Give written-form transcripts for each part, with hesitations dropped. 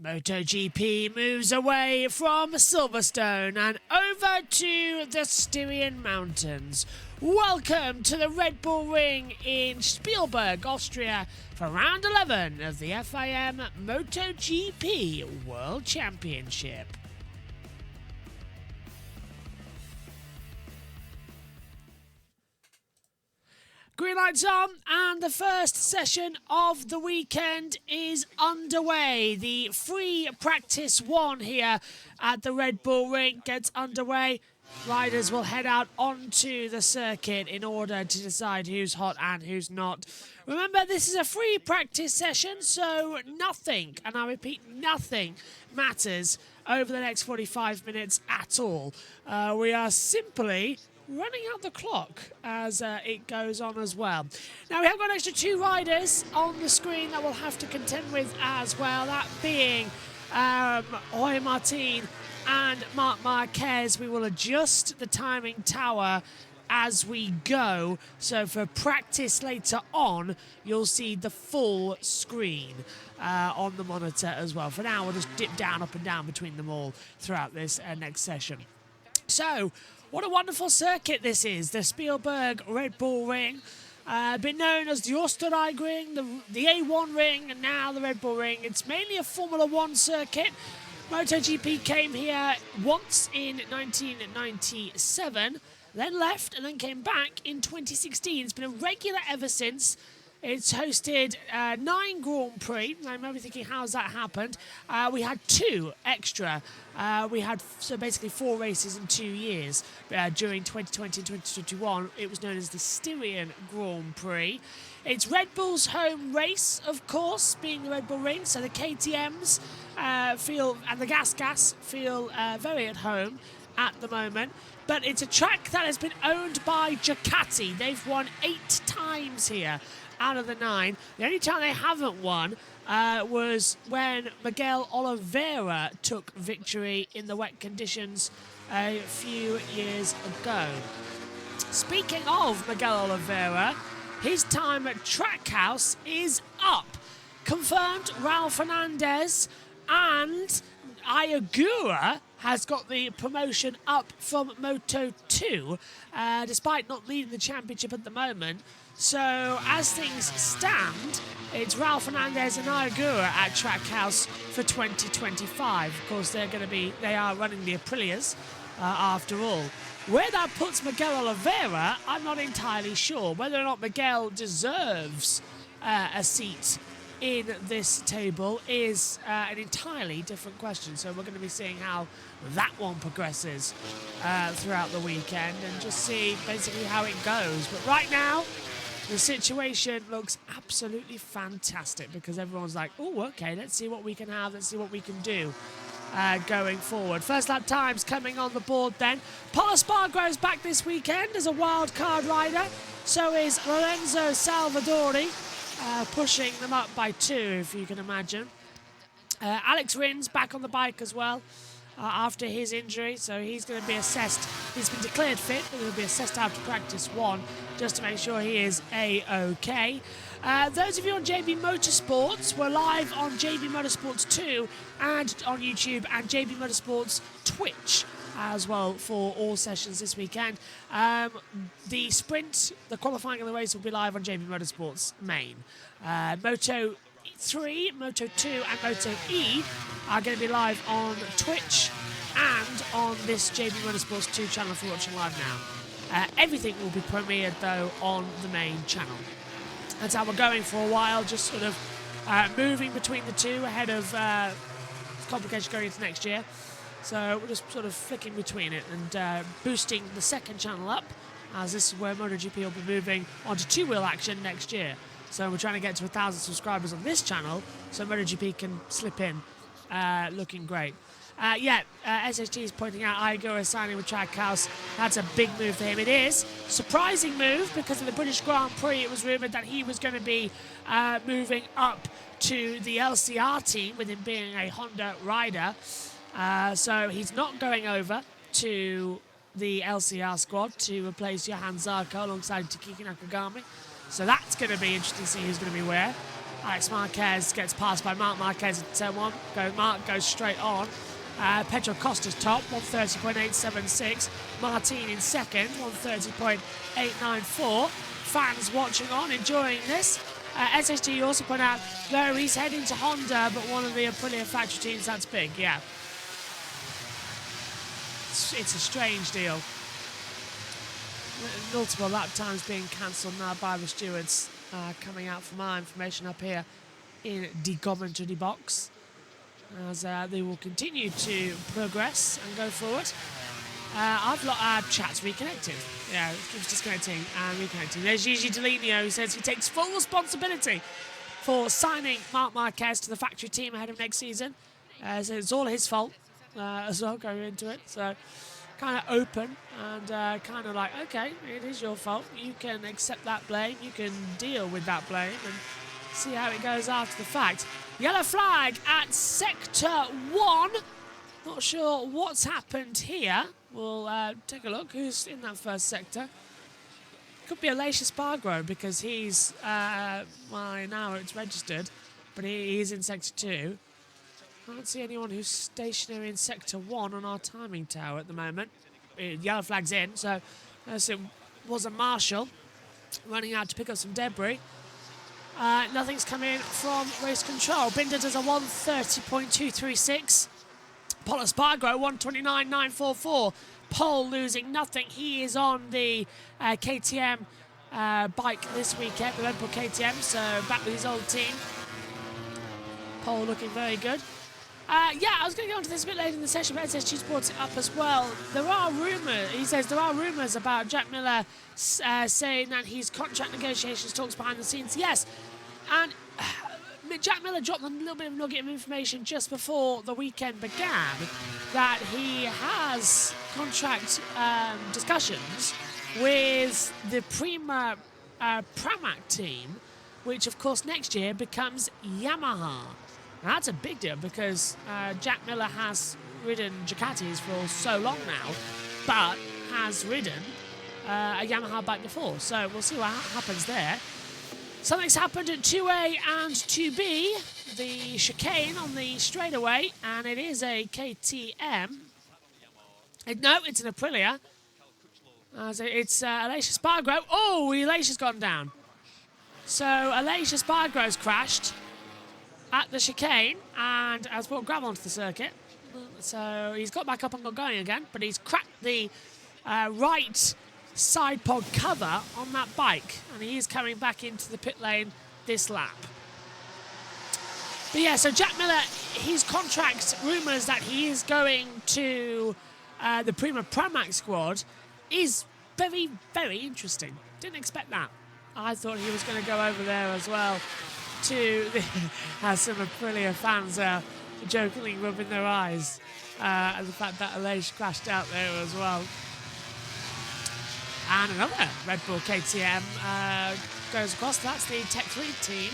MotoGP moves away from Silverstone and over to the Styrian Mountains. Welcome to the Red Bull Ring in Spielberg, Austria for round 11 of the FIM MotoGP World Championship. Green lights on, and the first session of the weekend is underway. The free practice one here at the Red Bull Ring gets underway. Riders will head out onto the circuit in order to decide who's hot and who's not. Remember, this is a free practice session, so nothing, and I repeat, nothing matters over the next 45 minutes at all. We are simply running out the clock as it goes on as well. Now, we have got an extra two riders on the screen that we'll have to contend with as well, that being Jorge Martin and Marc Marquez. We will adjust the timing tower as we go, so for practice later on you'll see the full screen on the monitor as well. For now, we'll just dip down, up and down between them all throughout this next session. So, what a wonderful circuit this is, the Spielberg Red Bull Ring. Been known as the Österreich Ring, the A1 Ring, and now the Red Bull Ring. It's mainly a Formula One circuit. MotoGP came here once in 1997, then left, and then came back in 2016. It's been a regular ever since. It's hosted 9 Grand Prix. I remember thinking, how's that happened? We had 2 extra. We had basically 4 races in 2 years during 2020 and 2021. It was known as the Styrian Grand Prix. It's Red Bull's home race, of course, being the Red Bull Ring. So the KTMs feel, and the Gas feel very at home at the moment. But it's a track that has been owned by Ducati. They've won 8 times here out of the 9. The only time they haven't won was when Miguel Oliveira took victory in the wet conditions a few years ago. Speaking of Miguel Oliveira, his time at Trackhouse is up. Confirmed Raul Fernandez and Ayagura has got the promotion up from Moto 2, despite not leading the championship at the moment. So, as things stand, it's Raul Fernandez and Ayagura at Trackhouse for 2025. Of course, they are running the Aprilias after all. Where that puts Miguel Oliveira, I'm not entirely sure. Whether or not Miguel deserves a seat in this table is an entirely different question. So we're going to be seeing how that one progresses throughout the weekend and just see basically how it goes. But right now, the situation looks absolutely fantastic because everyone's like, oh, okay, let's see what we can have, let's see what we can do going forward. First lap times coming on the board then. Pol Espargaro's back this weekend as a wild card rider. So is Lorenzo Salvadori, pushing them up by 2, if you can imagine. Alex Rins back on the bike as well after his injury, so he's going to be assessed. He's been declared fit, but he'll be assessed after practice 1 just to make sure he is A-OK. Those of you on JB Motorsports, we're live on JB Motorsports 2 and on YouTube and JB Motorsports Twitch as well for all sessions this weekend. The sprint, the qualifying and the race will be live on JB Motorsports main. Moto 3, Moto 2 and Moto E are going to be live on Twitch and on this JB Motorsports 2 channel if you're watching live now. Everything will be premiered though on the main channel. That's how we're going for a while, just sort of moving between the two ahead of complication going into next year. So we're just sort of flicking between it and boosting the second channel up, as this is where MotoGP will be moving onto 2-wheel action next year. So we're trying to get to 1,000 subscribers on this channel so MotoGP can slip in looking great. SHT is pointing out Ayagura signing with Trackhouse. That's a big move for him. It is. Surprising move because of the British Grand Prix. It was rumoured that he was going to be moving up to the LCR team with him being a Honda rider. So he's not going over to the LCR squad to replace Johan Zarco alongside Takiki Nakagami. So that's going to be interesting to see who's going to be where. Alex Marquez gets passed by Marc Marquez at turn 1. Marc goes straight on. Pedro Costa's top, 130.876. Martin in second, 130.894. Fans watching on, enjoying this. SSG also point out, though he's heading to Honda, but one of the Aprilia factory teams, that's big, yeah. It's a strange deal. Multiple lap times being cancelled now by the stewards. Coming out from our information up here in the commentary box. As they will continue to progress and go forward. Chat's reconnected. Yeah, it keeps disconnecting and reconnecting. There's Gigi Delineo, who says he takes full responsibility for signing Marc Marquez to the factory team ahead of next season. So it's all his fault as well going into it. So kind of open and kind of like, okay, it is your fault. You can accept that blame. You can deal with that blame and see how it goes after the fact. Yellow flag at Sector 1. Not sure what's happened here. We'll take a look who's in that first sector. Could be Aleix Espargaro because he's, well, now it's registered, but he's in Sector 2. I don't see anyone who's stationary in Sector 1 on our timing tower at the moment. Yellow flag's in, so it was a marshal running out to pick up some debris. Nothing's coming from race control. Binder does a 130.236. Paul Espargaro, 129.944. Paul losing nothing. He is on the KTM bike this weekend, the Red Bull KTM, so back with his old team. Paul looking very good. I was going to go into this a bit later in the session, but SSG brought it up as well. There are rumours, he says, there are rumours about Jack Miller saying that his contract negotiations talks behind the scenes. Yes, and Jack Miller dropped a little bit of nugget of information just before the weekend began that he has contract discussions with the Prima Pramac team, which of course next year becomes Yamaha. Now, that's a big deal because Jack Miller has ridden Ducatis for so long now, but has ridden a Yamaha bike before. So we'll see what happens there. Something's happened at 2A and 2B, the chicane on the straightaway, and it is a KTM. No, it's an Aprilia. It's Aleix Espargaro. Oh, Aleix has gone down. So Aleix Espargaro's crashed at the chicane and has brought gravel onto the circuit. So he's got back up and got going again, but he's cracked the right side pod cover on that bike, and he is coming back into the pit lane this lap. But yeah, so Jack Miller, his contract rumours that he is going to the Prima Pramac squad is very, very interesting. Didn't expect that. I thought he was going to go over there as well to as some Aprilia fans are jokingly rubbing their eyes at the fact that Aleix crashed out there as well. And another Red Bull KTM goes across. That's the Tech 3 team.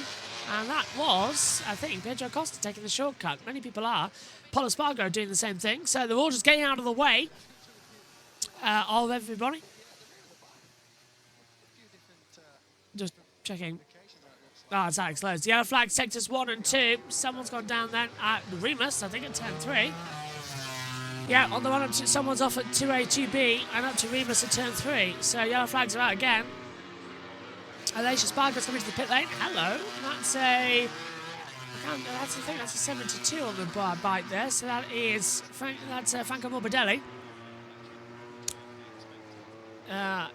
And that was, I think, Pedro Costa taking the shortcut. Many people are. Paul Espargaro doing the same thing. So they're all just getting out of the way of everybody. Just checking. Oh, it's Alex Lowe's. Yellow flag, sectors 1 and 2. Someone's gone down then at Remus, I think, at turn 3. Yeah, on the one up to, someone's off at 2A, 2B, and up to Remus at turn 3. So yellow flags are out again. Aleix Espargaro's coming to the pit lane. Hello. That's a that's a 72 on the bike there. So that is Franco Morbidelli.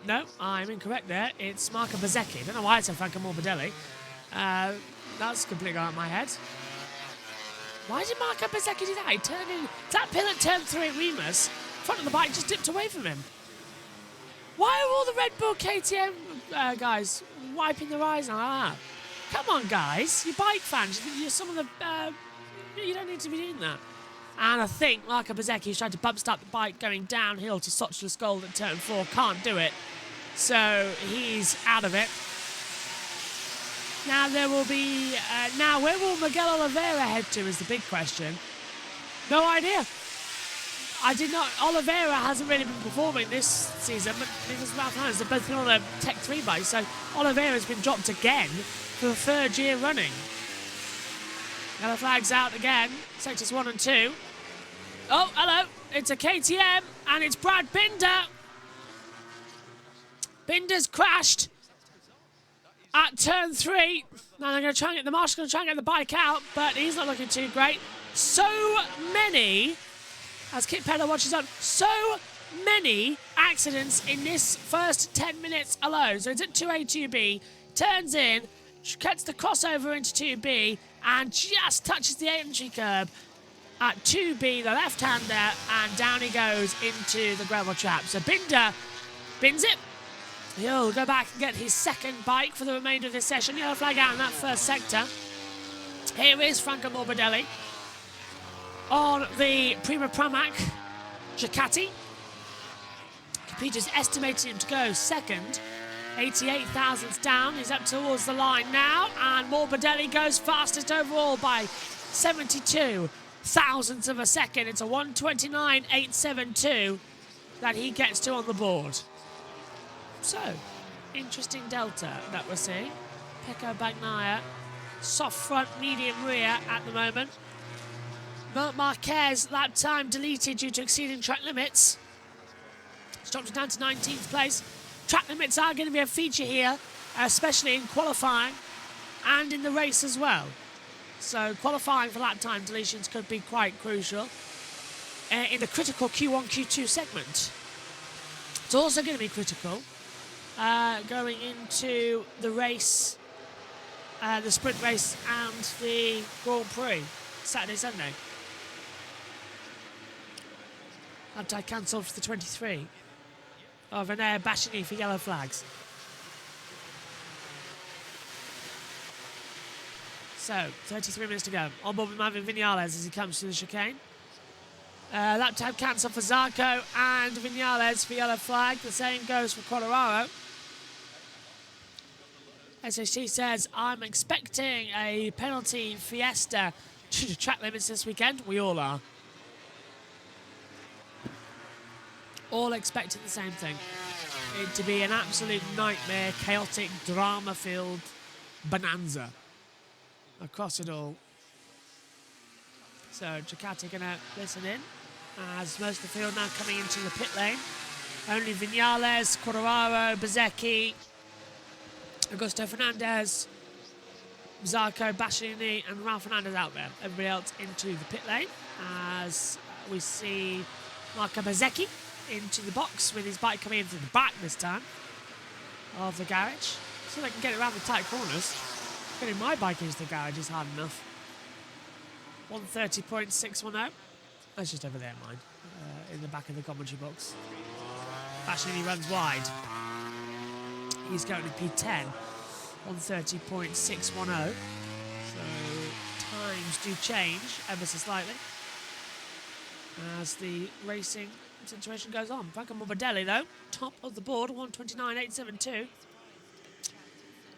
No, I'm incorrect there. It's Marco Bezzecchi. I don't know why it's a Franco Morbidelli. That's completely out of my head. Why did Marco Bezzecchi do that? He turned in that pin at turn 3 at Remus. Front of the bike just dipped away from him. Why are all the Red Bull KTM guys wiping their eyes like that? Come on, guys. You're bike fans. You're some of the... you don't need to be doing that. And I think Marco Bezzecchi's tried to bump start the bike going downhill to Sochler's Gold at turn 4. Can't do it. So he's out of it. Now there will be... now where will Miguel Oliveira head to is the big question. No idea. I did not... Oliveira hasn't really been performing this season, but because Ralph Hines, they're both on a Tech 3 bike, so Oliveira's been dropped again for the 3rd year running. Yellow flag's out again. Sectors 1 and 2. Oh, hello. It's a KTM, and it's Brad Binder. Binder's crashed at turn 3. Now they're going to try and get the Marshall's going to try and get the bike out, but he's not looking too great. So many, as Kit Pedder watches on, so many accidents in this first 10 minutes alone. So it's at 2A, 2B, turns in, gets the crossover into 2B, and just touches the entry curb at 2B, the left-hander, and down he goes into the gravel trap. So Binder bins it. He'll go back and get his second bike for the remainder of this session. Yellow flag out in that first sector. Here is Franco Morbidelli on the Prima Pramac Ducati. Computers estimating him to go second. 88 thousandths down. He's up towards the line now, and Morbidelli goes fastest overall by 72 thousandths of a second. It's a 1:29.872 that he gets to on the board. So, interesting delta that we're seeing. Pecco Bagnaia, soft front, medium rear at the moment. Marc Marquez, lap time deleted due to exceeding track limits. It's dropped down to 19th place. Track limits are going to be a feature here, especially in qualifying and in the race as well. So qualifying for lap time deletions could be quite crucial in the critical Q1, Q2 segment. It's also going to be critical going into the race, the sprint race and the Grand Prix, Saturday, Sunday. Lap time cancelled for the 23. Oh, René Bachini for yellow flags. So, 33 minutes to go. On board with Marvin Vinales as he comes to the chicane. Lap time cancelled for Zarco and Vinales for yellow flag. The same goes for Quartararo. SHT says, I'm expecting a penalty fiesta due to track limits this weekend. We all are. All expecting the same thing. It to be an absolute nightmare, chaotic, drama-filled bonanza across it all. So Ducati going to listen in as most of the field now coming into the pit lane. Only Vinales, Quartararo, Bezzecchi, Augusto Fernandez, Zarco, Bastianini and Ralph Fernandez out there. Everybody else into the pit lane as we see Marco Bezzecchi into the box with his bike coming into the back this time of the garage. So they can get it around the tight corners. Getting my bike into the garage is hard enough. 130.610. That's just over there, mine. In the back of the commentary box. Bastianini runs wide. He's going to P10. 130.610. So times do change ever so slightly as the racing situation goes on. Franco Morbidelli, though, top of the board, 129.872.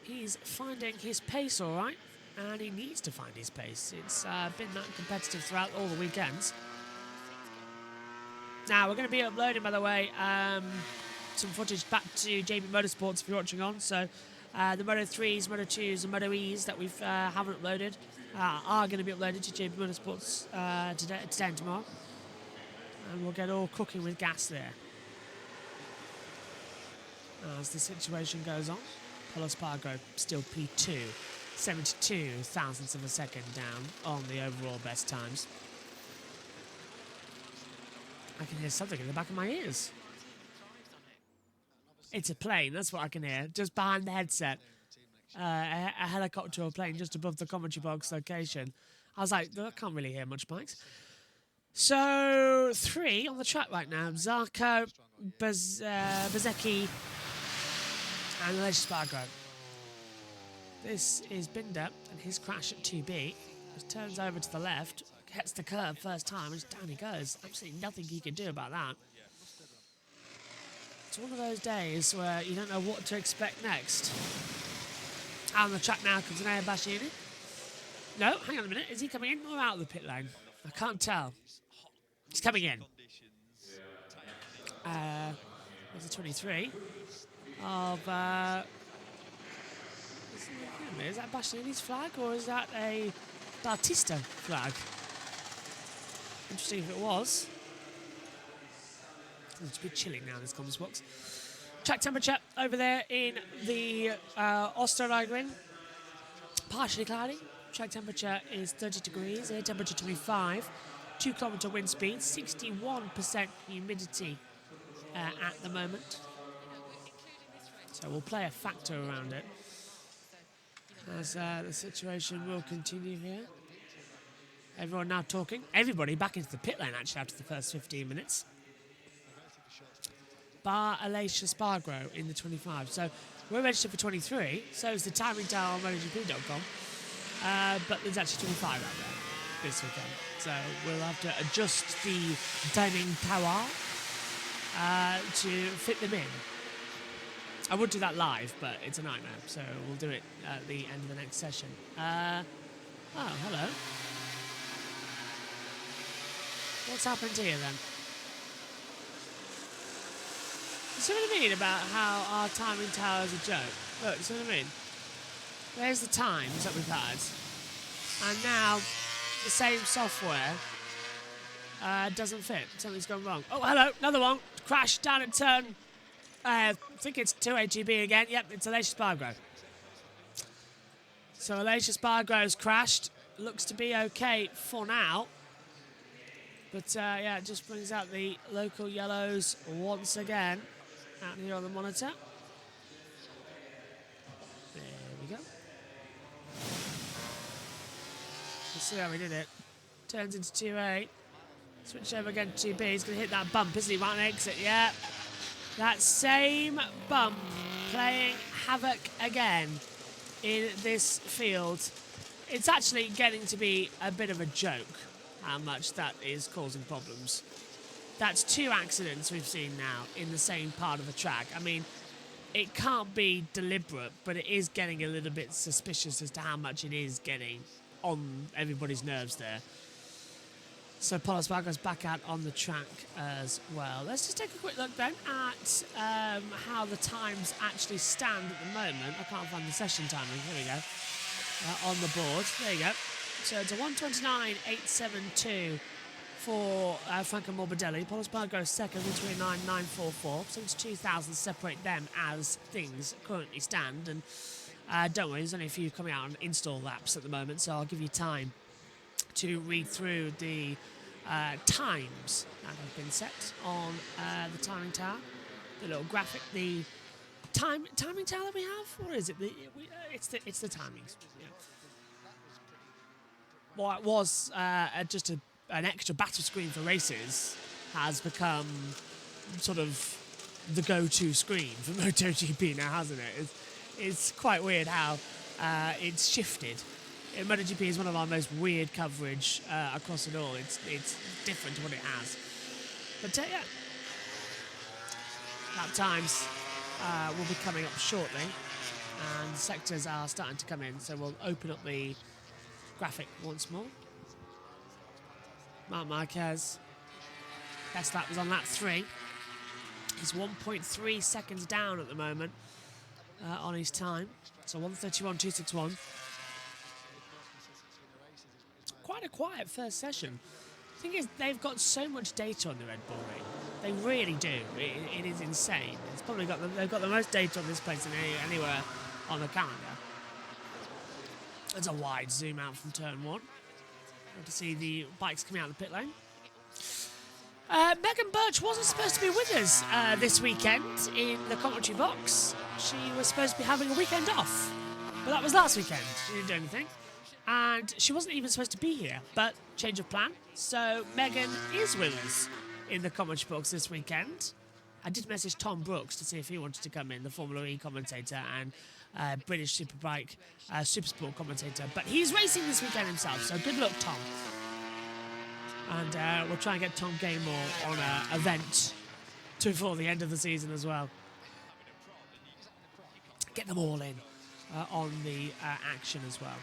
He's finding his pace all right, and he needs to find his pace. It's been that competitive throughout all the weekends. Now, we're going to be uploading, by the way, some footage back to JBMotorsports if you're watching on. So the Moto 3s, Moto 2s and Moto E's that we haven't uploaded are going to be uploaded to JBMotorsports today and tomorrow. And we'll get all cooking with gas there as the situation goes on. Polo Spargo still P2, 72 thousandths of a second down on the overall best times. I can hear something in the back of my ears. It's a plane, that's what I can hear, just behind the headset. A helicopter or plane just above the commentary box location. I was like, I can't really hear much, Mike. So, 3 on the track right now. Zarco, Bezzecchi, and Aleix Spargo. This is Binder and his crash at 2B. Just turns over to the left, gets the curve first time, and down he goes. Absolutely nothing he can do about that. It's one of those days where you don't know what to expect next. Out on the track now comes René Bachini. No, hang on a minute. Is he coming in or out of the pit lane? I can't tell. He's coming in. There's a 23 of... is that Bastianini's flag or is that a Bautista flag. Interesting if it was. It's a bit chilly now in this comms box. Track temperature over there in the Oostenrijkring. Partially cloudy. Track temperature is 30 degrees. Air temperature 25. 2 kilometre wind speed. 61% humidity at the moment. So we'll play a factor around it as the situation will continue here. Everyone now talking. Everybody back into the pit lane actually after the first 15 minutes. Bar Alicia Spargo in the 25. So we're registered for 23. So is the timing tower on MotoGP.com. But there's actually 25 out there this weekend. So we'll have to adjust the timing tower to fit them in. I would do that live, but it's a nightmare, so we'll do it at the end of the next session. Oh, hello. What's happened here, then? You see what I mean about how our timing tower is a joke? Look, you see what I mean? There's the times that we've had, and now the same software doesn't fit. Something's gone wrong. Oh, hello, another one. Crash down at turn. I think it's 2AGB again. Yep, it's Alicia Spargo. So Alicia Spargo's crashed. Looks to be okay for now. But yeah, it just brings out the local yellows once again out here on the monitor. There we go. Let's see how we did it. Turns into 2A. Switch over again to 2B. He's going to hit that bump, isn't he? Right on exit, yeah. That same bump playing havoc again in this field. It's actually getting to be a bit of a joke how much that is causing problems. That's 2 accidents we've seen now in the same part of the track. I mean, it can't be deliberate, but it is getting a little bit suspicious as to how much it is getting on everybody's nerves there. So Polo Spargo's back out on the track as well. Let's just take a quick look then at how the times actually stand at the moment. I can't find the session timing. Here we go. On the board. There you go. So it's a 1:29.872 for Franco Morbidelli. Polo Spargo second, 1:29.944. Since 2000 separate them as things currently stand. And don't worry, there's only a few coming out on install laps at the moment, so I'll give you time to read through the times that have been set on the timing tower, the little graphic, the timing tower that we have. What is it? It's the timings. Yeah. What was just an extra battle screen for races has become sort of the go-to screen for MotoGP now, hasn't it? It's quite weird how it's shifted. MotoGP is one of our most weird coverage across it all. It's different to what it has. But yeah, lap times will be coming up shortly, and sectors are starting to come in. So we'll open up the graphic once more. Marc Marquez, best lap was on lap 3. He's 1.3 seconds down at the moment on his time. So 1:31.261. Quite a quiet first session. The thing is, they've got so much data on the Red Bull Ring. They really do. It is insane. It's probably they've got the most data on this place than anywhere on the calendar. There's a wide zoom out from turn 1. To see the bikes coming out of the pit lane. Megan Birch wasn't supposed to be with us this weekend in the commentary box. She was supposed to be having a weekend off. But that was last weekend. She didn't do anything. And she wasn't even supposed to be here, but change of plan. So Megan is with us in the commentary box this weekend. I did message Tom Brooks to see if he wanted to come in, the Formula E commentator and British Superbike Supersport commentator. But he's racing this weekend himself, so good luck, Tom. And we'll try and get Tom Gaymore on an event before the end of the season as well. Get them all in on the action as well.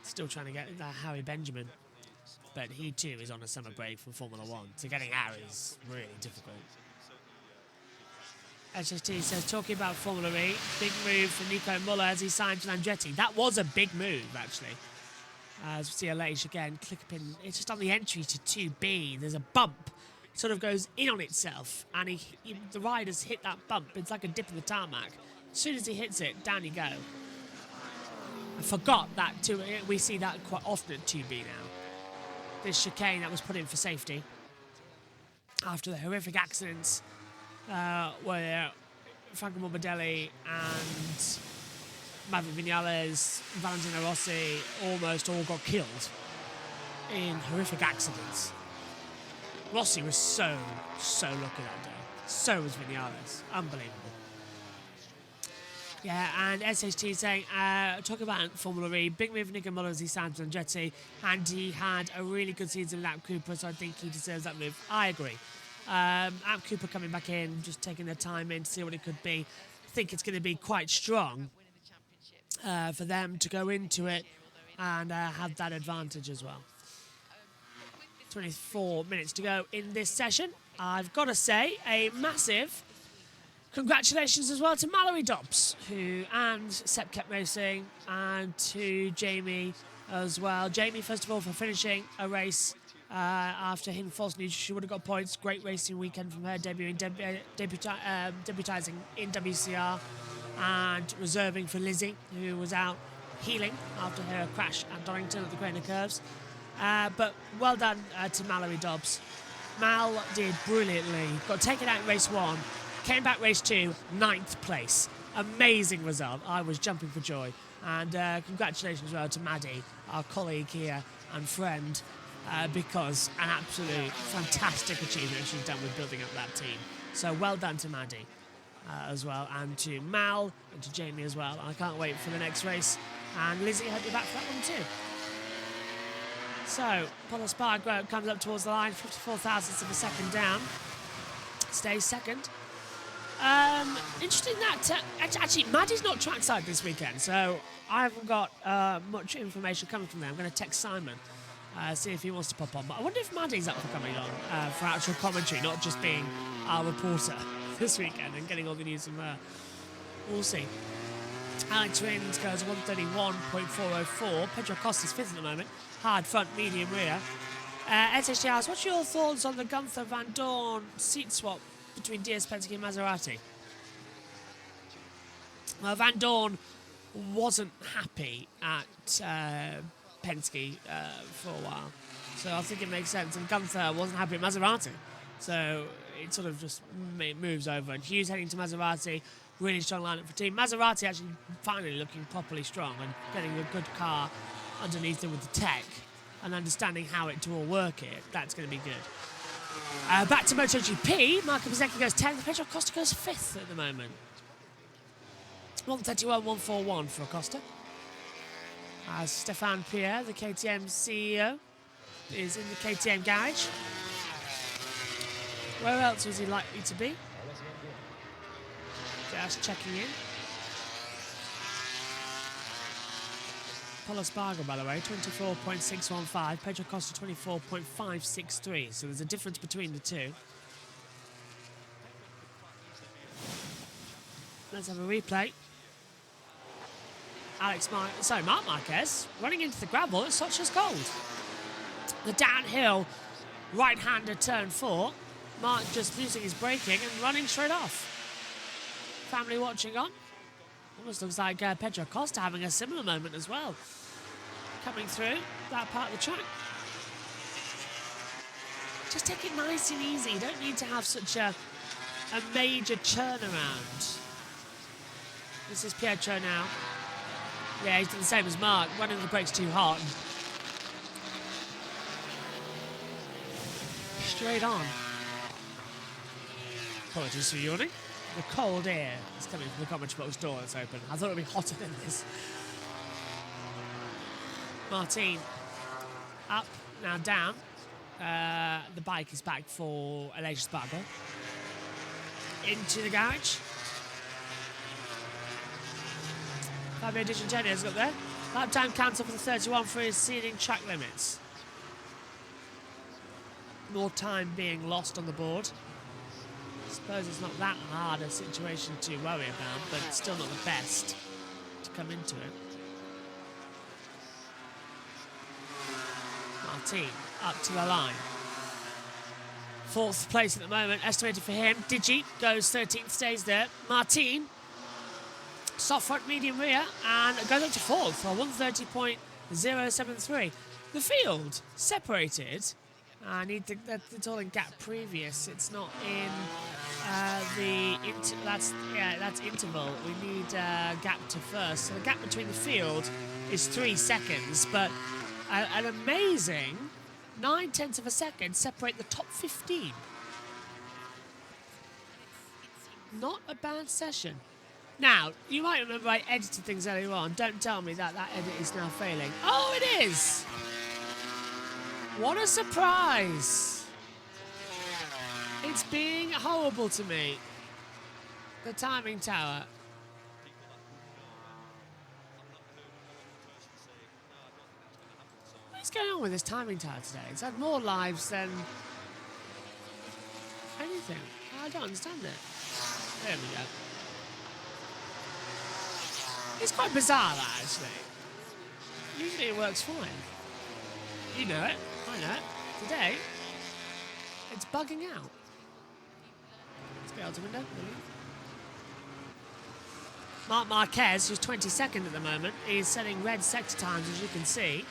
Still trying to get Harry Benjamin, but he too is on a summer break from Formula 1, so getting Harry is really difficult. HST says, talking about Formula E, big move for Nico Muller as he signs with Andretti. That was a big move, actually. As we see Aleix again, clipping. It's just on the entry to 2B. There's a bump. It sort of goes in on itself, and the riders hit that bump. It's like a dip in the tarmac. As soon as he hits it, down you go. I forgot that too. We see that quite often at 2B now. This chicane that was put in for safety after the horrific accidents where Franco Morbidelli and Maverick Vinales, Valentino Rossi almost all got killed in horrific accidents. Rossi was so lucky that day. So was Vinales. Unbelievable. Yeah, and SHT saying, talking about Formula E, big move Nico Mullins, he signed for Andretti, and he had a really good season with App Cooper, so I think he deserves that move. I agree. App Cooper coming back in, just taking their time in to see what it could be. I think it's going to be quite strong for them to go into it and have that advantage as well. 24 minutes to go in this session. I've got to say, a massive congratulations as well to Mallory Dobbs, and Sepp kept racing, and to Jamie as well. Jamie, first of all, for finishing a race after hitting false neutral. She would have got points. Great racing weekend from her, debuting in WCR and reserving for Lizzie, who was out healing after her crash at Donington at the Craner Curves. But well done to Mallory Dobbs. Mal did brilliantly. Got taken out in race 1. Came back race 2, 9th place. Amazing result. I was jumping for joy. And congratulations as well to Maddie, our colleague here and friend, because an absolute fantastic achievement she's done with building up that team. So well done to Maddie as well, and to Mal, and to Jamie as well. I can't wait for the next race. And Lizzie, hope you're back for that one too. So, Polo Spargo comes up towards the line, 54 thousandths of a second down. Stays second. Interesting that actually Maddie's not trackside this weekend, so I haven't got much information coming from there. I'm going to text Simon, see if he wants to pop on. But I wonder if Maddie's up for coming on for actual commentary, not just being our reporter this weekend and getting all the news from her. We'll see. Alex Rins goes 131.404. Pedro Costa's 5th at the moment. Hard front, medium rear. SHT asks, what's your thoughts on the Gunther Van Dorn seat swap between DS Penske and Maserati? Well, Van Dorn wasn't happy at Penske for a while, so I think it makes sense. And Gunther wasn't happy at Maserati, so it sort of just moves over. And Hughes heading to Maserati, really strong lineup for team. Maserati actually finally looking properly strong and getting a good car underneath them with the tech and understanding how to all work it. That's going to be good. Back to MotoGP, Marco Bezzecchi goes 10th, Pedro Costa goes 5th at the moment. 131.141 for Costa. As Stéphane Pierre, the KTM CEO, is in the KTM garage. Where else was he likely to be? Just checking in. Polo Spargo, by the way, 24.615. Pedro Costa, 24.563. So there's a difference between the two. Let's have a replay. Marc Marquez running into the gravel. It's such as gold. The downhill right-hander turn 4. Mark just losing his braking and running straight off. Family watching on. Almost looks like Pedro Costa having a similar moment as well. Coming through that part of the track. Just take it nice and easy. You don't need to have such a major turnaround. This is Pietro now. Yeah, he's done the same as Mark. Running the brakes too hard. Straight on. Apologies for yawning. The cold air is coming from the commentary box door that's open. I thought it would be hotter than this. Martin up, now down. The bike is back for Aleix Spargo. Into the garage. Fabio Di Giannetti's up there. Lap time counter for the 31 for his seeding track limits. More time being lost on the board. I suppose it's not that hard a situation to worry about, but it's still not the best to come into it. Martin up to the line. 4th place at the moment, estimated for him. Digi goes 13th, stays there. Martin, soft front, medium rear, and goes up to 4th for 130.073. The field separated. It's all in gap previous. It's not in that's interval. We need gap to first. So the gap between the field is 3 seconds, but an amazing 9/10 of a second separate the top 15. Not a bad session. Now, you might remember I edited things earlier on. Don't tell me that edit is now failing. Oh, it is! What a surprise! It's being horrible to me. The timing tower. What's going on with this timing tower today? It's had more lives than anything. I don't understand it. There we go. It's quite bizarre, that, actually. Usually it works fine. You know it. I know it. Today, it's bugging out. Let's get out the window. Marc Marquez, who's 22nd at the moment, is setting red sector times, as you can see.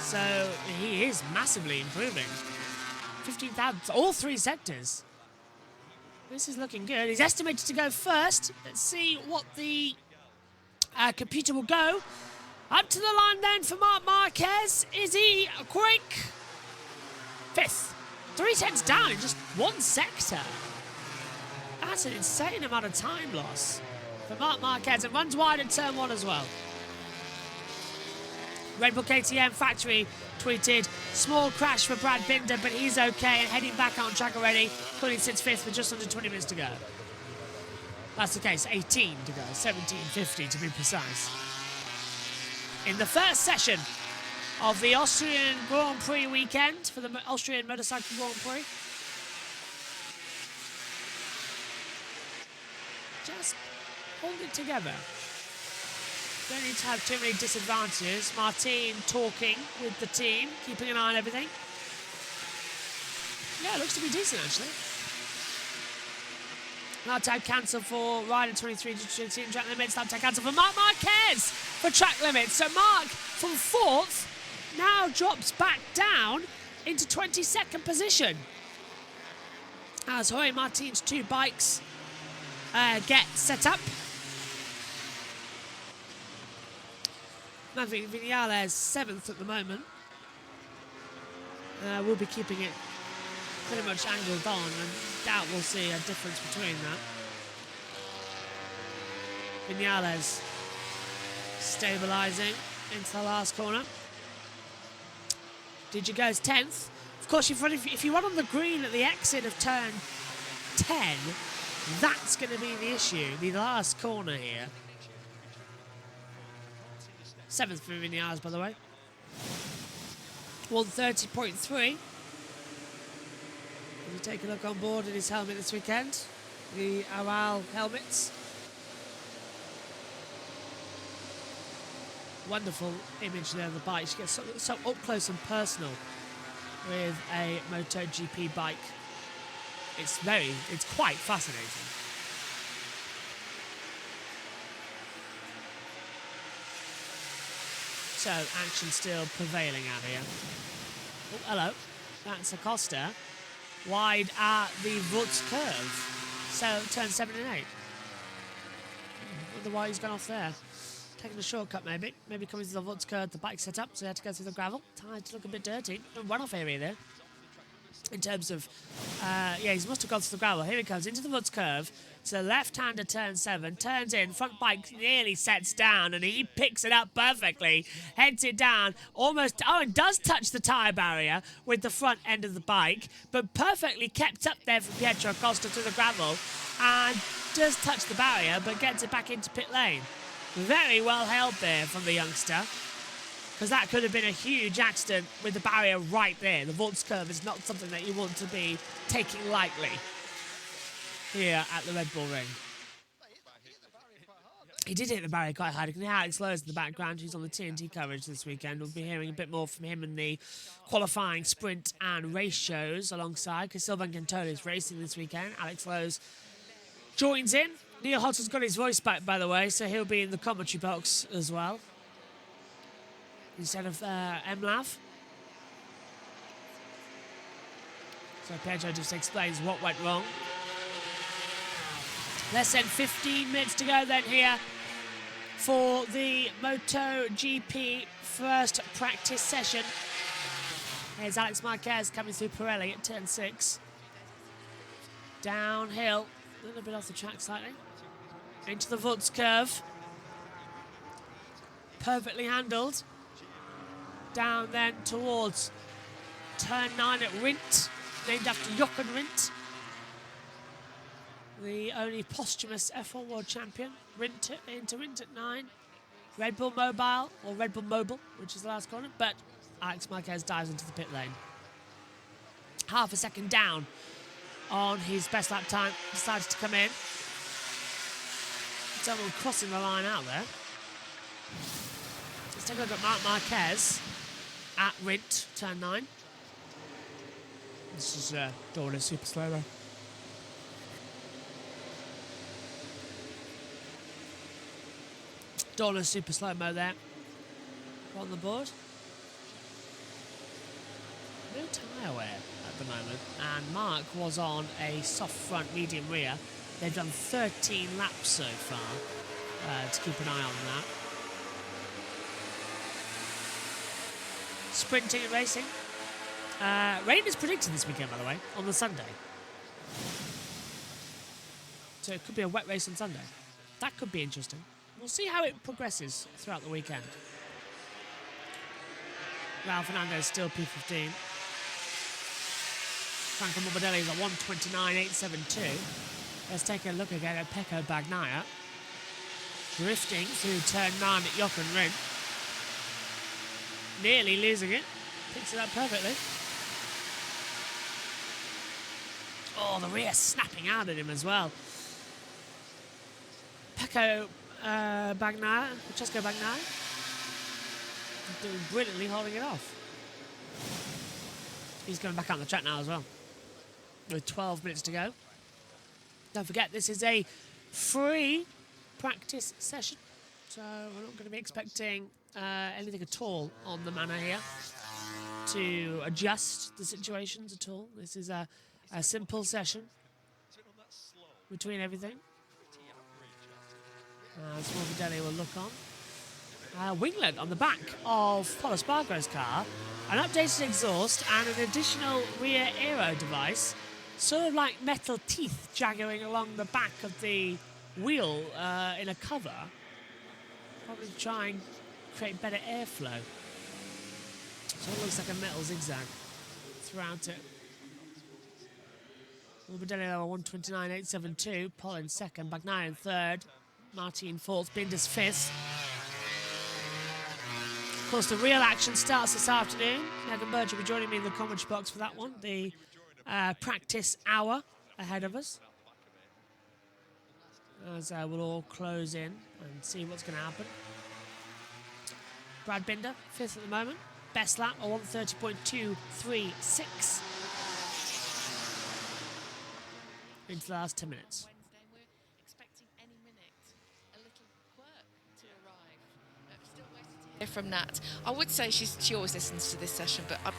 So he is massively improving. 15,000, all 3 sectors. This is looking good. He's estimated to go first. Let's see what the computer will go. Up to the line then for Marc Marquez. Is he quick? 5th. 3 tenths down in just 1 sector. That's an insane amount of time loss for Marc Marquez, and runs wide at turn 1 as well. Red Bull KTM factory tweeted, small crash for Brad Binder, but he's okay and heading back on track already. Currently sits 5th with just under 20 minutes to go. That's the case, 18 to go, 17:50 to be precise. In the first session of the Austrian Grand Prix weekend for the Austrian Motorcycle Grand Prix. Just hold it together. Don't need to have too many disadvantages. Martin talking with the team, keeping an eye on everything. Yeah, it looks to be decent, actually. Lap time cancel for Rider 23 to team track limits. Lap time cancel for Marc Marquez for track limits. So Marc from 4th now drops back down into 22nd position. As Jorge Martin's 2 bikes get set up. Maverick Vinales 7th at the moment. We'll be keeping it pretty much angled on, and doubt we'll see a difference between that. Vinales stabilising into the last corner. Digi goes 10th. Of course, if you run on the green at the exit of turn 10, that's going to be the issue. The last corner here. 7th for Vinales, by the way. 130.3. If you take a look on board at his helmet this weekend, the Aral helmets. Wonderful image there of the bike. You get so up close and personal with a MotoGP bike. It's quite fascinating. So action still prevailing out here. Oh, hello. That's Acosta. Wide at the Wutz curve. So turn 7 and 8. Wonder why he's gone off there. Taking a shortcut maybe. Maybe coming to the Wutz curve, the bike set up, so he had to go through the gravel. Tyres look a bit dirty. A runoff area there. In terms of, he must have gone through the gravel. Here he comes into the Wutz curve. To the left-hander turn 7, turns in, front bike nearly sets down, and he picks it up perfectly, heads it down, and does touch the tyre barrier with the front end of the bike, but perfectly kept up there for Pietro Acosta to the gravel, and does touch the barrier, but gets it back into pit lane. Very well held there from the youngster, because that could have been a huge accident with the barrier right there. The Wutz curve is not something that you want to be taking lightly here at the Red Bull Ring. He did hit the barrier quite hard. You can hear Alex Lowe's in the background, who's on the TNT coverage this weekend. We'll be hearing a bit more from him in the qualifying, sprint and race shows alongside, because Sylvain Cantolo is racing this weekend. Alex Lowe's joins in. Neil Hodgson's got his voice back, by the way, so he'll be in the commentary box as well, instead of MLav. So Pedro just explains what went wrong. Less than 15 minutes to go then here for the MotoGP first practice session. Here's Alex Marquez coming through Pirelli at turn 6. Downhill, a little bit off the track slightly. Into the Wutz curve. Perfectly handled. Down then towards turn 9 at Rindt, named after Jochen Rindt, the only posthumous F1 World Champion. Rindt into Rindt at 9. Red Bull Mobile, or Red Bull Mobile, which is the last corner, but Alex Marquez dives into the pit lane. Half a second down on his best lap time, decides to come in. Someone crossing the line out there. Let's take a look at Marc Marquez at Rindt, turn 9. This is Dorna super slow-mo. Dorna super slow-mo there on the board. No tyre wear at the moment, and Mark was on a soft front, medium rear. They've done 13 laps so far to keep an eye on that. Sprinting and racing. Rain is predicted this weekend, by the way, on the Sunday. So it could be a wet race on Sunday. That could be interesting. We'll see how it progresses throughout the weekend. Raul Fernandez still P15. Franco Morbidelli is at 1:29.872. Let's take a look again at Pecco Bagnaia. Drifting through turn 9 at Jochen Rindt. Nearly losing it. Picks it up perfectly. Oh, the rear snapping out at him as well. Pecco Bagnaia, Francesco Bagnaia, doing brilliantly holding it off. He's going back out on the track now as well, with 12 minutes to go. Don't forget, this is a free practice session, so we're not going to be expecting anything at all on the manor here to adjust the situations at all. This is a simple session between everything. Morbidelli will look on. Winglet on the back of Paul Espargaro's car, an updated exhaust and an additional rear aero device, sort of like metal teeth jaggering along the back of the wheel in a cover. Probably to try and create better airflow. So it looks like a metal zigzag throughout it. Morbidelli over 1:29.872, Paul in second, Bagnaia in third, Martin fourth, Binder's fifth. Of course, the real action starts this afternoon. Megan Burge will be joining me in the commentary box for that one. The practice hour ahead of us, as we'll all close in and see what's going to happen. Brad Binder, fifth at the moment. Best lap, a 1:30.236. Into the last 10 minutes. We're expecting any minute a little quirk to arrive. Still waiting to hear from Nat. I would say she always listens to this session, but I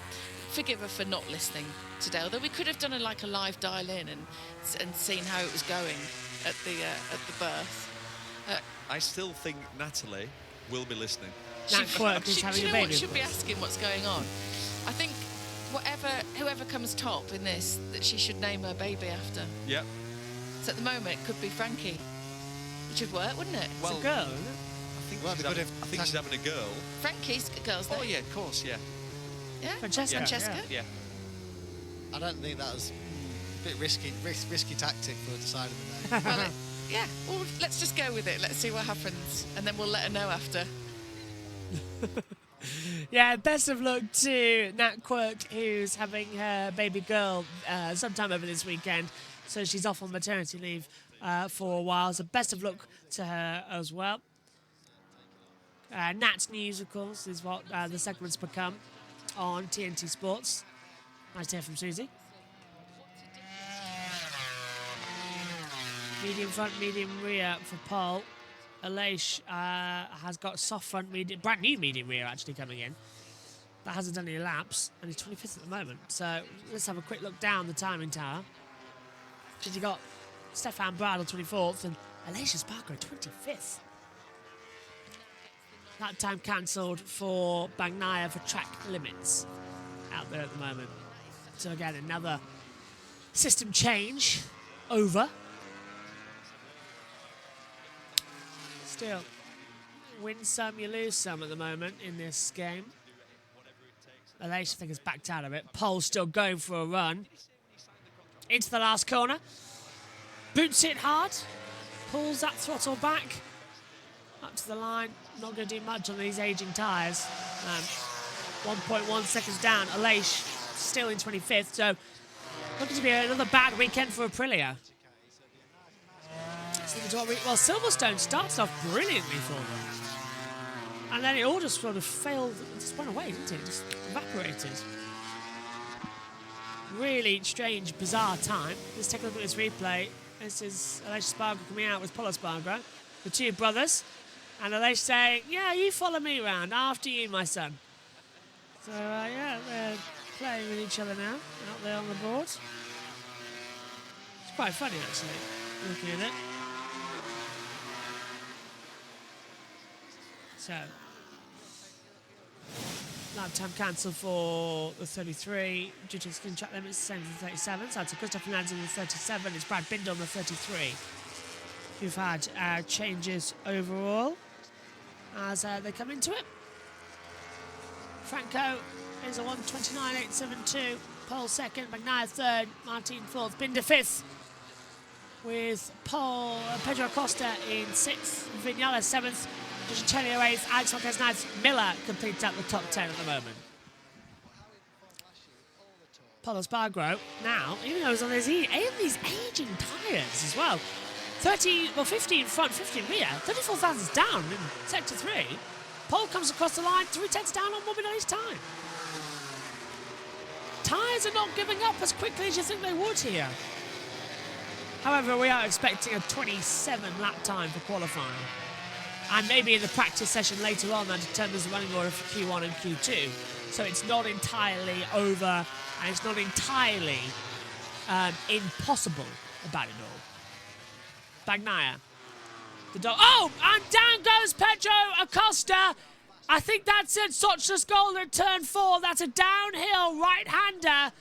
forgive her for not listening today. Although we could have done a live dial-in and seen how it was going at the birth. I still think Natalie will be listening. Nat Quirk is having a baby. Should be asking what's going on. I think whoever comes top in this, that she should name her baby after. Yep. So at the moment it could be Frankie, which would work, wouldn't it? Well, it's a girl, isn't it? I think she's having a girl. Frankie's a girl's name. Oh yeah, of course, yeah. Yeah. Francesca. Yeah. I don't think that was a bit risky tactic for deciding the name. Well, yeah. Well, let's just go with it. Let's see what happens, and then we'll let her know after. Yeah, best of luck to Nat Quirk, who's having her baby girl sometime over this weekend. So she's off on maternity leave for a while. So best of luck to her as well. Nat's News, of course, is what the segment's become on TNT Sports. Nice to hear from Susie. Medium front, medium rear for Paul. Aleix has got soft front, brand new medium rear actually coming in. That hasn't done any laps, and he's 25th at the moment. So let's have a quick look down the timing tower. Because you got Stefan Bradl 24th and Aleix Spargo 25th. That time cancelled for Bagnaia for track limits out there at the moment. So again, another system change over. Still, win some, you lose some at the moment in this game. Aleix, I think, has backed out of it. Pole's still going for a run. Into the last corner. Boots it hard. Pulls that throttle back. Up to the line. Not going to do much on these aging tyres. 1.1 seconds down. Aleix still in 25th. So looking to be another bad weekend for Aprilia. Well, Silverstone starts off brilliantly for them. And then it all just sort of failed. It just went away, didn't it? Just evaporated. Really strange, bizarre time. Let's take a look at this replay. This is Aleix Spargo coming out with Polo Spargo, the two brothers. And Aleix saying, yeah, you follow me around. After you, my son. So, yeah, they're playing with each other now, out there on the board. It's quite funny, actually, looking at it. So, lap time cancelled for the 33 due to skin track limits, same as the 37. So it's Christoph Fernandez on the 37. It's Brad Binder on the 33. Who've had changes overall as they come into it. Franco is a 1:29.872. Pole second, Bagnaia third, Martin fourth, Binder fifth. With Pedro Acosta in sixth, Vinales seventh. Giancello 8th, Alex Marquez 9th, Miller completes out the top 10 at the moment. Polo Spargo now, even though he's on these aging tyres as well. 50 in front, 50 in rear, 34,000 down in sector 3. Pole comes across the line, 3/10 down on 1 minute each time. Tyres are not giving up as quickly as you think they would here. However, we are expecting a 27 lap time for qualifying. And maybe in the practice session later on that determines the running order for Q1 and Q2. So it's not entirely over and it's not entirely impossible about it all. Bagnaia. Oh, and down goes Pedro Acosta. I think that's it. Socha's goal at turn 4. That's a downhill right-hander.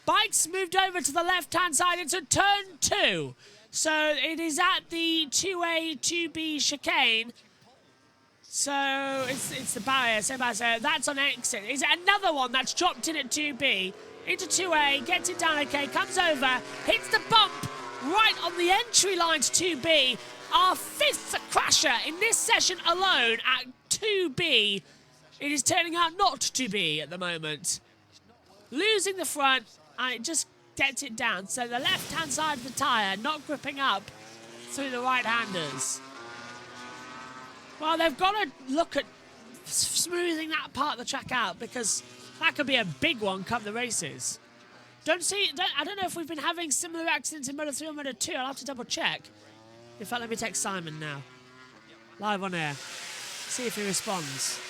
Bikes moved over to the left-hand side into turn 2. So it is at the 2A, 2B chicane. So it's the barrier. So that's on exit. Is it another one that's dropped in at 2B into 2A, gets it down okay, comes over, hits the bump right on the entry line to 2B. Our 5th crasher in this session alone at 2B. It is turning out not to be at the moment. Losing the front, and it just gets it down. So the left-hand side of the tyre not gripping up through the right-handers. Well, they've got to look at smoothing that part of the track out because that could be a big one come the races. I don't know if we've been having similar accidents in Moto 3 or Moto 2. I'll have to double check. In fact, let me text Simon now. Live on air. See if he responds.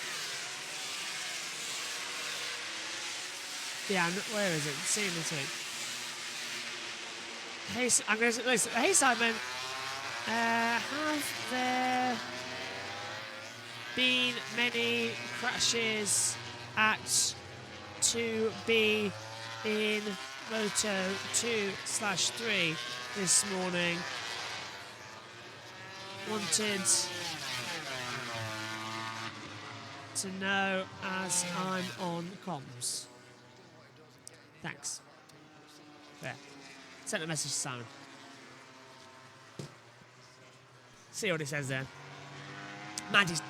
Yeah, where is it? Seeing the two. Hey, I'm going to listen. Hey, Simon. Have there been many crashes at 2B in Moto 2/3 this morning? Wanted to know as I'm on comms. Thanks. There. Sent a message to Simon. See what he says there. Mandy's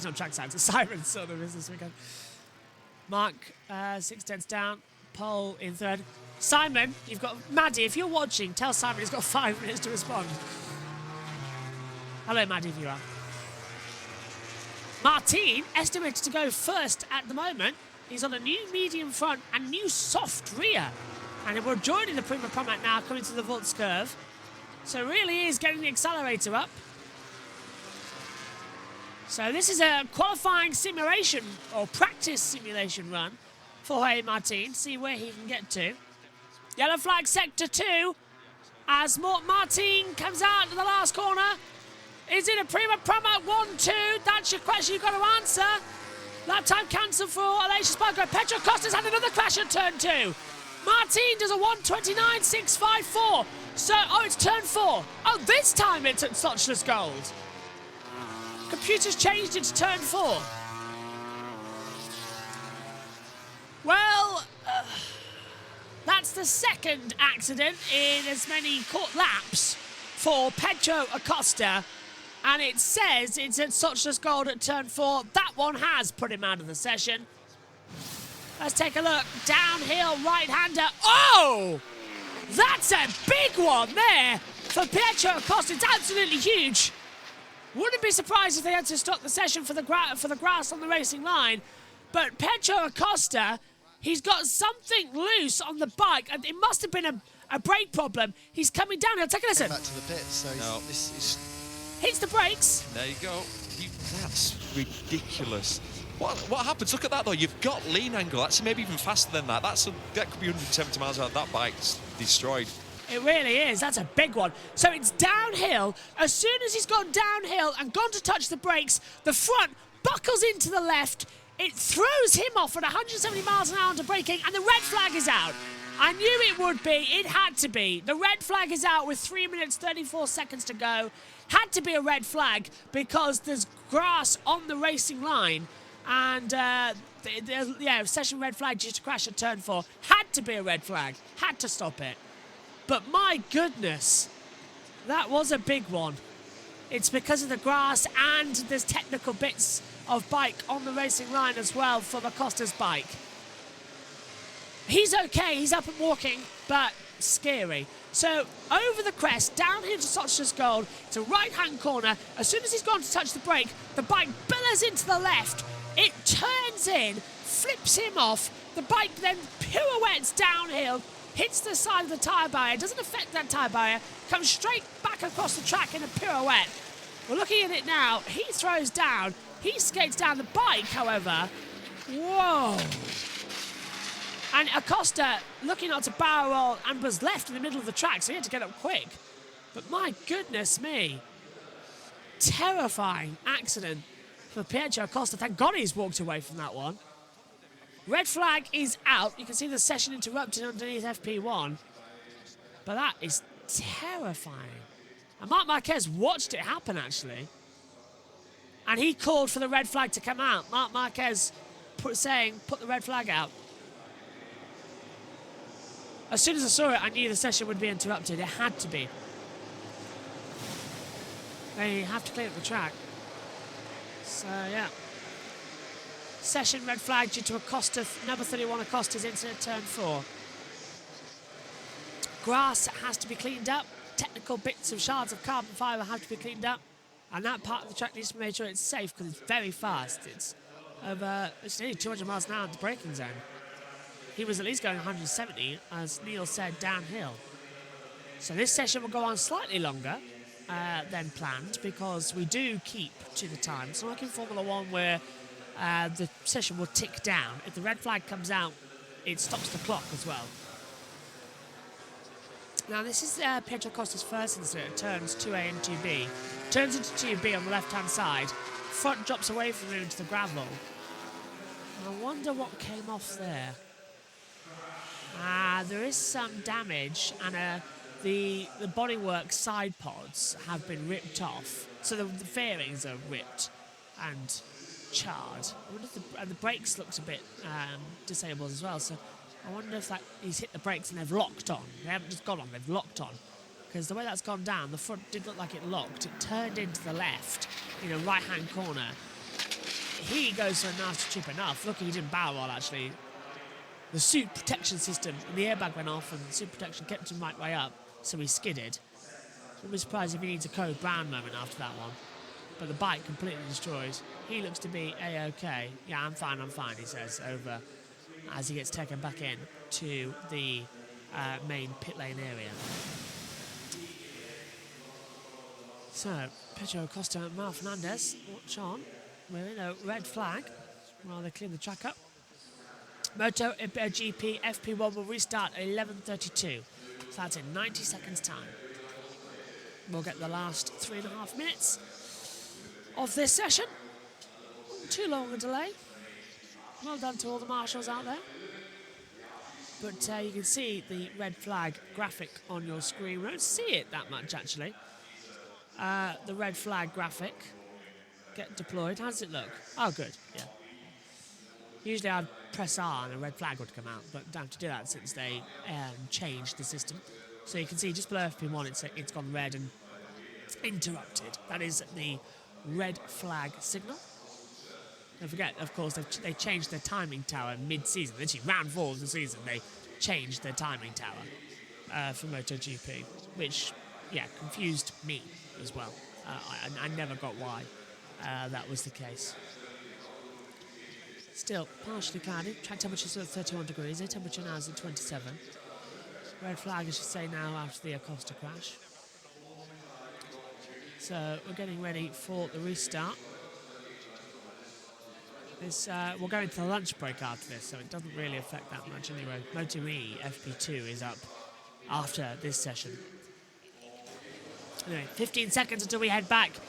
not trackside. Simon's sort of is this weekend. Mark, 6 tenths down. pole in third. Simon, you've got... Maddie, if you're watching, tell Simon he's got 5 minutes to respond. Hello, Maddie, if you are. Martin, estimated to go first at the moment. He's on a new medium front and new soft rear. And we're joining the Prima Pramac now, coming to the Volts curve. So really is getting the accelerator up. So this is a qualifying simulation, or practice simulation run for Jorge Martin. See where he can get to. Yellow flag sector 2. As Martin comes out to the last corner. Is it a Prima Pramac 1-2? That's your question you've got to answer. Lap time cancelled for Aleix Espargaro. Pedro Costa's had another crash at turn 2. Martin does a 1:29.654. So, it's turn 4. Oh, this time it's at Sochler's Gold. Computer's changed it to turn 4. Well, that's the second accident in as many court laps for Pedro Acosta. And it says it's at Sochler's Gold at turn 4. That one has put him out of the session. Let's take a look. Downhill right-hander. Oh! That's a big one there for Pedro Acosta. It's absolutely huge. Wouldn't be surprised if they had to stop the session for the grass on the racing line. But Pedro Acosta, he's got something loose on the bike. And it must have been a brake problem. He's coming downhill. Take a listen. Back to the pits. So this is... Hits the brakes. There you go. That's ridiculous. What happens? Look at that, though. You've got lean angle. That's maybe even faster than that. That could be 170 miles an hour. That bike's destroyed. It really is. That's a big one. So it's downhill. As soon as he's gone downhill and gone to touch the brakes, the front buckles into the left. It throws him off at 170 miles an hour onto braking, and the red flag is out. I knew it would be. It had to be. The red flag is out with 3 minutes, 34 seconds to go. Had to be a red flag because there's grass on the racing line. And, session red flag due to crash at turn 4. Had to be a red flag. Had to stop it. But my goodness, that was a big one. It's because of the grass and there's technical bits of bike on the racing line as well for Acosta's bike. He's okay, he's up and walking, but scary. So over the crest, down here to Sochler's Gold, it's a right-hand corner. As soon as he's gone to touch the brake, the bike billows into the left. It turns in, flips him off. The bike then pirouettes downhill, hits the side of the tyre barrier, doesn't affect that tyre barrier, comes straight back across the track in a pirouette. We're looking at it now. He throws down. He skates down the bike, however. Whoa. And Acosta looking not to barrel roll and was left in the middle of the track, so he had to get up quick. But my goodness me. Terrifying accident for Pedro Acosta. Thank God he's walked away from that one. Red flag is out. You can see the session interrupted underneath FP1. But that is terrifying. And Marc Marquez watched it happen, actually. And he called for the red flag to come out. Marc Marquez put the red flag out. As soon as I saw it, I knew the session would be interrupted. It had to be. They have to clear up the track. So, yeah. Session red flag due to Acosta, number 31 Acosta's incident turn 4. Grass has to be cleaned up. Technical bits of shards of carbon fibre have to be cleaned up. And that part of the track needs to make sure it's safe because it's very fast. It's nearly 200 miles an hour in the braking zone. He was at least going 170, as Neil said, downhill. So this session will go on slightly longer than planned because we do keep to the time. It's not like in Formula 1 where the session will tick down. If the red flag comes out, it stops the clock as well. Now this is Pedro Acosta's first incident at turns 2A and 2B. Turns into 2B on the left-hand side. Front drops away from him into the gravel. And I wonder what came off there. There is some damage, and the bodywork side pods have been ripped off. So the fairings are ripped and charred. I wonder if the brakes looks a bit disabled as well. So I wonder if he's hit the brakes and they've locked on. They haven't just gone on, they've locked on. Because the way that's gone down, the front did look like it locked. It turned into the left in a right-hand corner. He goes for a nasty chip enough. Look, he didn't barrel roll, actually. the suit protection system, and the airbag went off, and the suit protection kept him right way up, so he skidded. Wouldn't be surprised if he needs a Code Brown moment after that one. But the bike completely destroyed. He looks to be A-OK. Yeah, I'm fine, he says, over as he gets taken back in to the main pit lane area. So, Pedro Acosta and Mal Fernandez, watch on. We're in a red flag while they clean the track up. MotoGP FP1 will restart at 11:32. So that's in 90 seconds' time. We'll get the last 3.5 minutes of this session. Not too long a delay. Well done to all the marshals out there. But you can see the red flag graphic on your screen. We don't see it that much, actually. The red flag graphic get deployed. How does it look? Oh, good, yeah. Usually I'd press R and a red flag would come out, but don't have to do that since they changed the system. So you can see just below FP1 it's gone red and interrupted. That is the red flag signal. Don't forget, of course, they changed their timing tower mid-season. Literally, round 4 of the season, they changed their timing tower for MotoGP, which, yeah, confused me as well. I never got why that was the case. Still, partially cloudy. Track temperature is at 31 degrees. The temperature now is at 27. Red flag, I should say, now after the Acosta crash. So we're getting ready for the restart. We'll go into the lunch break after this, so it doesn't really affect that much anyway. MotoE FP2 is up after this session. Anyway, 15 seconds until we head back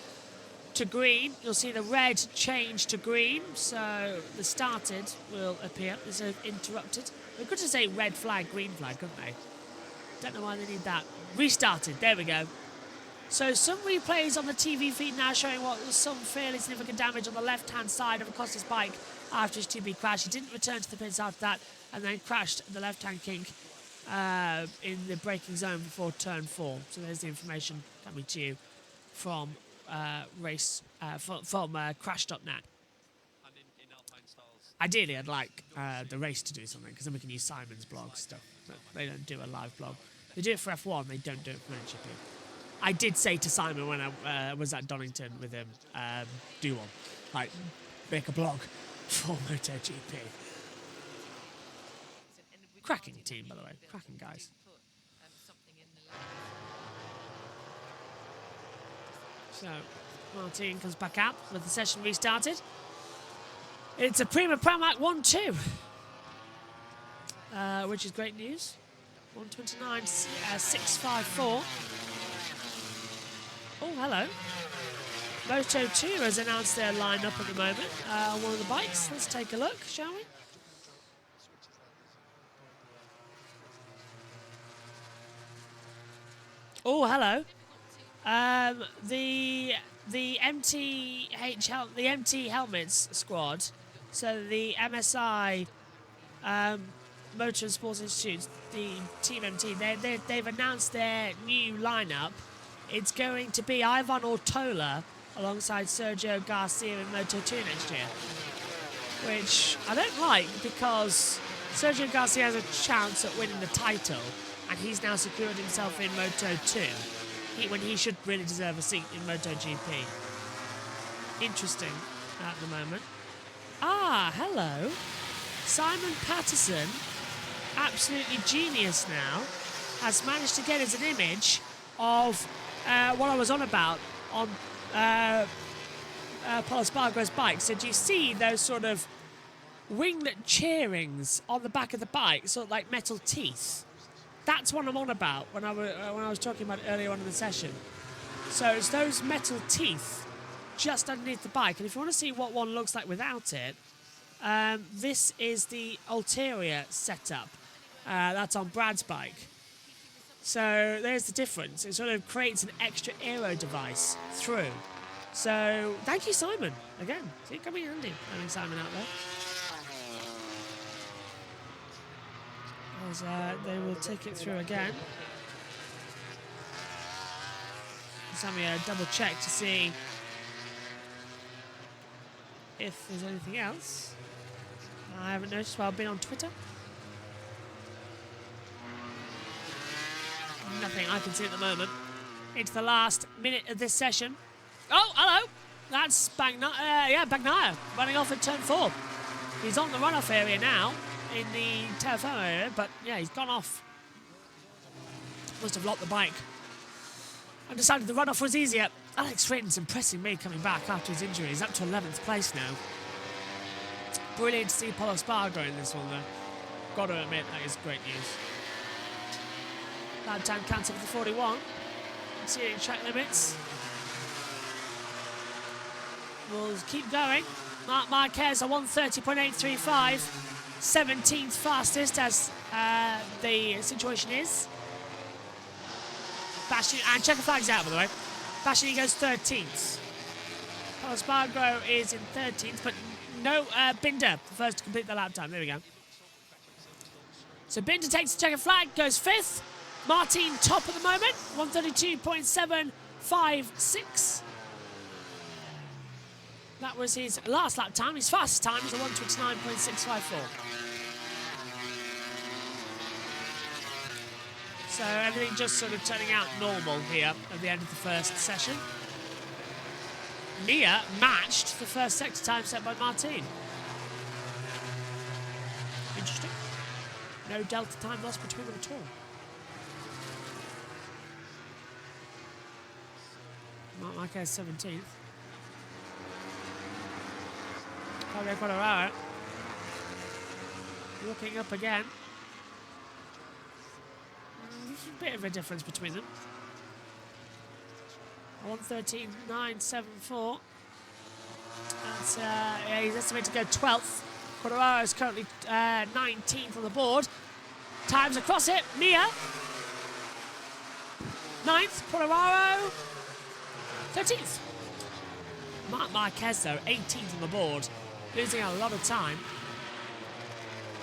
to green. You'll see the red change to green, so the started will appear. There's an interrupted. They could just say red flag, green flag, couldn't they? Don't know why they need that. Restarted, there we go. So some replays on the TV feed now showing what was some fairly significant damage on the left-hand side of Acosta's bike after his 2B crash. He didn't return to the pits after that and then crashed the left-hand kink in the braking zone before turn 4. So there's the information coming to you from Crash.net. Ideally, I'd like the race to do something, because then we can use Simon's blog stuff. But they don't do a live blog. They do it for F1, they don't do it for MotoGP. I did say to Simon when I was at Donington with him, do one. Like, make a blog for MotoGP. Cracking team, by the way. Cracking guys. So, Martin comes back out with the session restarted. It's a Prima Pramac 1-2, which is great news. 129.654. Oh, hello. Moto2 has announced their lineup at the moment on one of the bikes. Let's take a look, shall we? Oh, hello. The MT Helmets squad. So the MSI Motor and Sports Institute, the Team MT, they've announced their new lineup. It's going to be Ivan Ortola alongside Sergio Garcia in Moto2 next year, which I don't like because Sergio Garcia has a chance at winning the title and he's now secured himself in Moto2 when he should really deserve a seat in MotoGP. Interesting at the moment. Ah, hello. Simon Patterson, absolutely genius now, has managed to get us an image of what I was on about on Paulo Espargaro's bike. So do you see those sort of winglet cheerings on the back of the bike, sort of like metal teeth? That's what I'm on about when I was talking about it earlier on in the session. So it's those metal teeth just underneath the bike. And if you want to see what one looks like without it, this is the ulterior setup. That's on Brad's bike. So there's the difference. It sort of creates an extra aero device through. So thank you, Simon. Again, see, it can be handy having Simon out there. As they will take it through again. Just having a double check to see if there's anything else. I haven't noticed while I've been on Twitter. Nothing I can see at the moment. Into the last minute of this session. Oh, hello. That's Bagnaia running off at turn 4. He's on the runoff area now in the Terrafermo area, but yeah, he's gone off. Must have locked the bike and decided the runoff was easier. Alex Fritton's impressing me coming back after his injury. He's up to 11th place now. Brilliant to see Polo Spargo in this one, though. Got to admit, that is great news. Lap time counts up to 41. Seeing track limits. We'll keep going. Marc Marquez a 1:30.835. 17th fastest as the situation is. Bastian, and checker flag's out, by the way. Bastian goes 13th. Polo Spargo is in 13th, but no Binder, the first to complete the lap time. There we go. So Binder takes the checker flag, goes 5th. Martin top at the moment, 1:32.756. That was his last lap time. His fastest time is a 1:29.654. So everything just sort of turning out normal here at the end of the first session. Mia matched the first sector time set by Martin. Interesting. No delta time loss between them at all. Marc Marquez 17th. Fabio Quartararo looking up again. There's a bit of a difference between them. 1:13.974. That's he's estimated to go 12th. Quartararo is currently 19th on the board. Times across it. Mia 9th. Quartararo 13th. Marc Marquez though 18th on the board, losing a lot of time.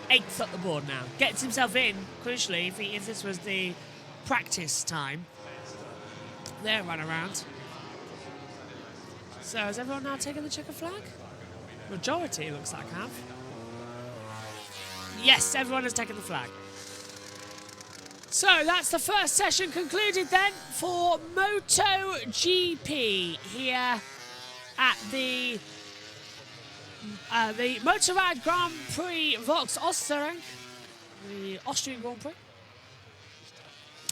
8th up the board now. Gets himself in, crucially, if this was the practice time. Their run around. So has everyone now taken the checker flag? Majority, it looks like, have. Yes, everyone has taken the flag. So that's the first session concluded then for MotoGP here at the Motorrad Grand Prix Vaux Osterring, the Austrian Grand Prix.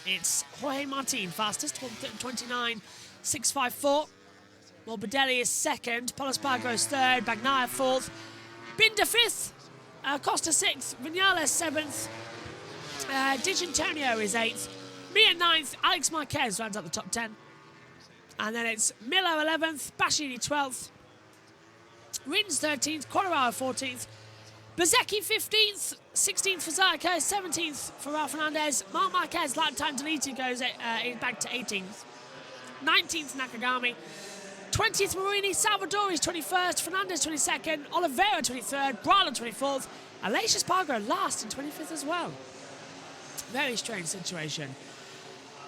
It's Jorge Martin fastest, 1:29.654. Morbidelli is second, Polo Spargo is third, Bagnaia fourth, Binder fifth, Costa sixth, Vinales seventh, Di Antonio is 8th, Mia 9th, Alex Marquez rounds up the top 10. And then it's Milo 11th, Bastianini 12th, Rins 13th, Quartararo 14th, Bezzecchi 15th, 16th for Zarco, 17th for Raul Fernandez, Marc Marquez lap time deleted goes back to 18th, 19th Nakagami, 20th Marini, Salvadori's 21st, Fernandez 22nd, Oliveira 23rd, Brylan 24th, Aleix Espargaro last and 25th as well. Very strange situation.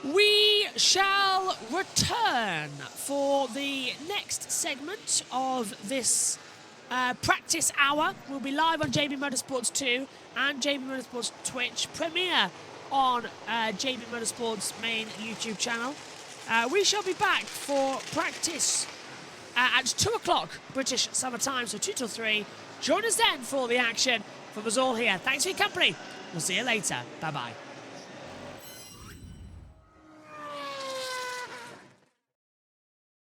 We shall return for the next segment of this practice hour. We'll be live on JB Motorsports 2 and JB Motorsports Twitch, premiere on JB Motorsports main YouTube channel. We shall be back for practice at 2 o'clock British summer time, so 2 till 3. Join us then for the action from us all here. Thanks for your company. We'll see you later. Bye-bye.